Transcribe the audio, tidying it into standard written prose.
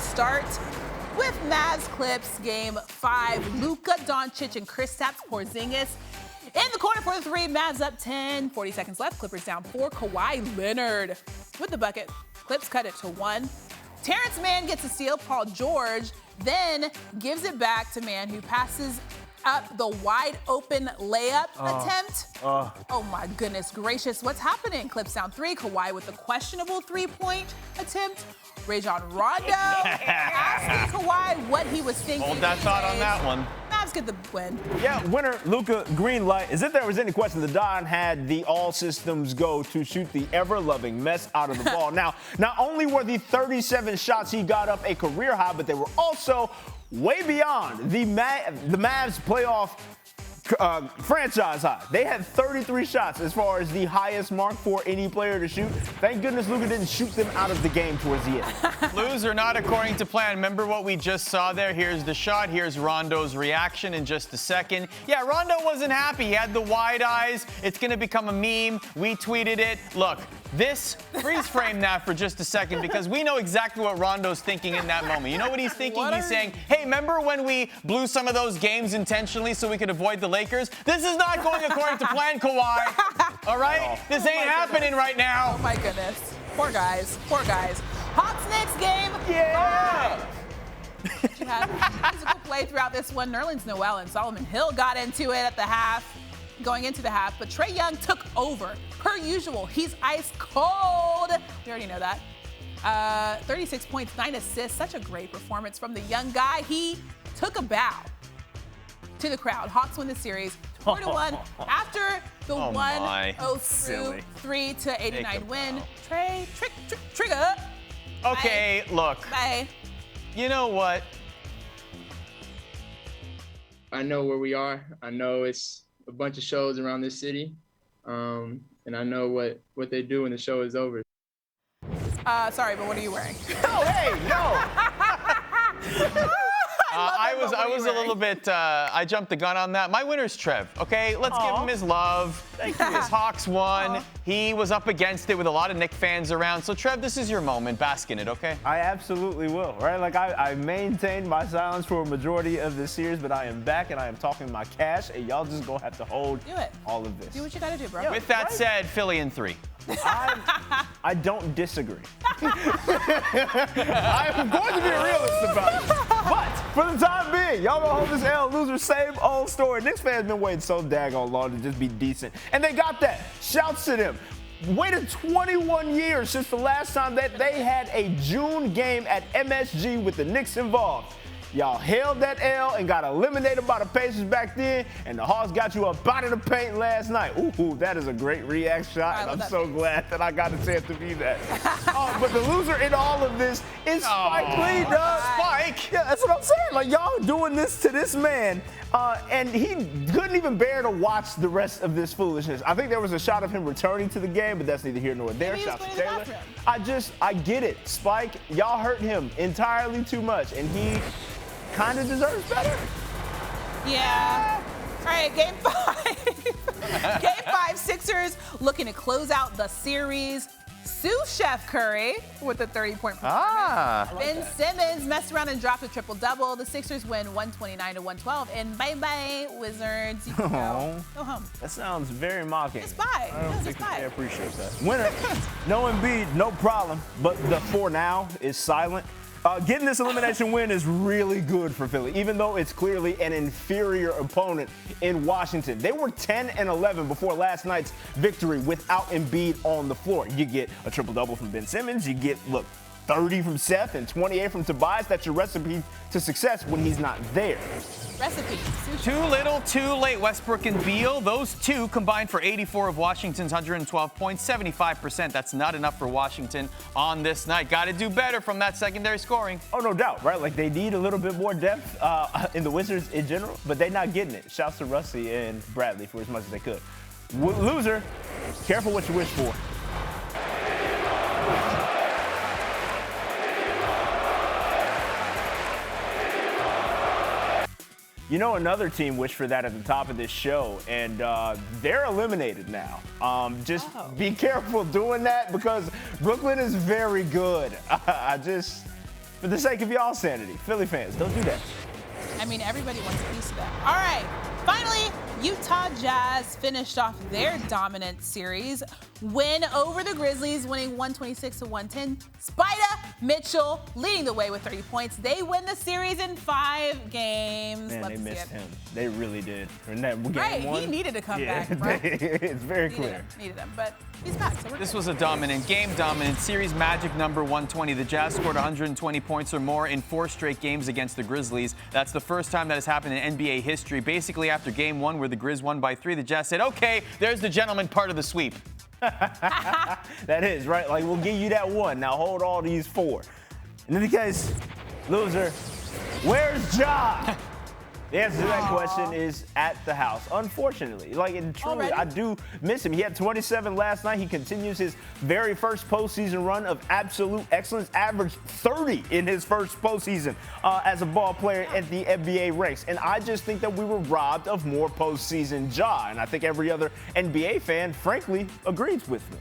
start with Mavs Clips Game 5. Luka Doncic and Kristaps Porzingis in the corner for the three. Mavs up 10. 40 seconds left. Clippers down 4. Kawhi Leonard with the bucket. Clips cut it to 1. Terrence Mann gets a steal. Paul George then gives it back to Mann, who passes up the wide open layup attempt. Oh my goodness gracious. What's happening? Clips down 3. Kawhi with the questionable three-point attempt. Rajon Rondo asking Kawhi what he was thinking. Hold that thought on that one. Mavs get the win. Yeah, winner, Luka, green light. As if there was any question, the Don had the all systems go to shoot the ever-loving mess out of the ball. Now, not only were the 37 shots he got up a career high, but they were also way beyond the Mavs playoff franchise high. They had 33 shots as far as the highest mark for any player to shoot. Thank goodness Luka didn't shoot them out of the game towards the end. Loser, not according to plan. Remember what we just saw there? Here's the shot. Here's Rondo's reaction in just a second. Yeah, Rondo wasn't happy. He had the wide eyes. It's going to become a meme. We tweeted it. Look, freeze frame that for just a second, because we know exactly what Rondo's thinking in that moment. You know what he's thinking? He's saying, hey, remember when we blew some of those games intentionally so we could avoid the Lakers? This is not going according to plan, Kawhi. All right? This ain't happening right now. Oh my goodness. Poor guys. Poor guys. Hawks Knicks game. Yeah. You had physical play throughout this one. Nerlens Noel and Solomon Hill got into it at the half, going into the half, but Trae Young took over. Per usual, he's ice cold. We already know that. 36 points, 9 assists. Such a great performance from the young guy. He took a bow to the crowd. Hawks win the series 4-1 after the 103 to 89 win. Trae, trigger. Okay, Bye. look. Bye. You know what? I know where we are. I know it's a bunch of shows around this city. And I know what they do when the show is over. Sorry, but what are you wearing? Oh, hey, no. I was a little bit, I jumped the gun on that. My winner's Trev, okay? Let's give him his love. Thank you. His Hawks won. He was up against it with a lot of Knicks fans around. So, Trev, this is your moment. Bask in it, okay? I absolutely will, right? Like, I maintained my silence for a majority of this series, but I am back and I am talking my cash, and y'all just gonna have to hold all of this. Do what you gotta do, bro. With that said, Philly in 3. I don't disagree. I am going to be a realist about it. But for the time being, y'all gonna hold this L. Loser, same old story. Knicks fans been waiting so daggone long to just be decent. And they got that. Shouts to them. Waited 21 years since the last time that they had a June game at MSG with the Knicks involved. Y'all held that L and got eliminated by the Pacers back then, and the Hawks got you up out of the paint last night. Ooh, that is a great react shot, and I'm so glad that I got a chance to be that. But the loser in all of this is Spike Lee, dog. Spike! Yeah, that's what I'm saying. Like, y'all doing this to this man, and he couldn't even bear to watch the rest of this foolishness. I think there was a shot of him returning to the game, but that's neither here nor there. Shout to Taylor. I get it. Spike, y'all hurt him entirely too much, and he kind of deserves better. Yeah. All right, game 5. Game 5, Sixers looking to close out the series. Sue Chef Curry with a 30-point performance. Ben Simmons messed around and dropped a triple-double. The Sixers win 129-112. And bye-bye, Wizards. You can go home. That sounds very mocking. It's bye. I don't think I appreciate that. Winner, no Embiid, no problem. But the for now is silent. Getting this elimination win is really good for Philly, even though it's clearly an inferior opponent in Washington. They were 10-11 before last night's victory without Embiid on the floor. You get a triple-double from Ben Simmons. You get, 30 from Seth and 28 from Tobias. That's your recipe to success when he's not there. Recipe. Too little, too late. Westbrook and Beal, those two combined for 84 of Washington's 112 points, 75%. That's not enough for Washington on this night. Got to do better from that secondary scoring. Oh, no doubt, right? Like, they need a little bit more depth in the Wizards in general, but they're not getting it. Shouts to Rusty and Bradley for as much as they could. Loser, careful what you wish for. You know, another team wished for that at the top of this show, and they're eliminated now. Be careful doing that because Brooklyn is very good. For the sake of y'all's sanity, Philly fans, don't do that. I mean, everybody wants a piece of that. All right. Finally, Utah Jazz finished off their dominant series win over the Grizzlies, winning 126-110. Spida Mitchell leading the way with 30 points. They win the series in 5 games. Man, Love they to see missed it. him. They really did. In that game Right, one, he needed to come yeah, back, bro. It's very clear. Needed him, but he's back. So we're This good. was a dominant game, dominant series. Magic number 120. The Jazz scored 120 points or more in 4 straight games against the Grizzlies. That's the first time that has happened in NBA history. Basically, after game 1, where the Grizz won by 3, the Jazz said, okay, there's the gentleman part of the sweep. That is, right? Like, we'll give you that 1. Now hold all these 4. In any case, loser, where's Ja? The answer to that question is at the house, unfortunately. Like, and truly, Already? I do miss him. He had 27 last night. He continues his very first postseason run of absolute excellence, averaged 30 in his first postseason as a ball player at the NBA ranks. And I just think that we were robbed of more postseason Ja. And I think every other NBA fan, frankly, agrees with me.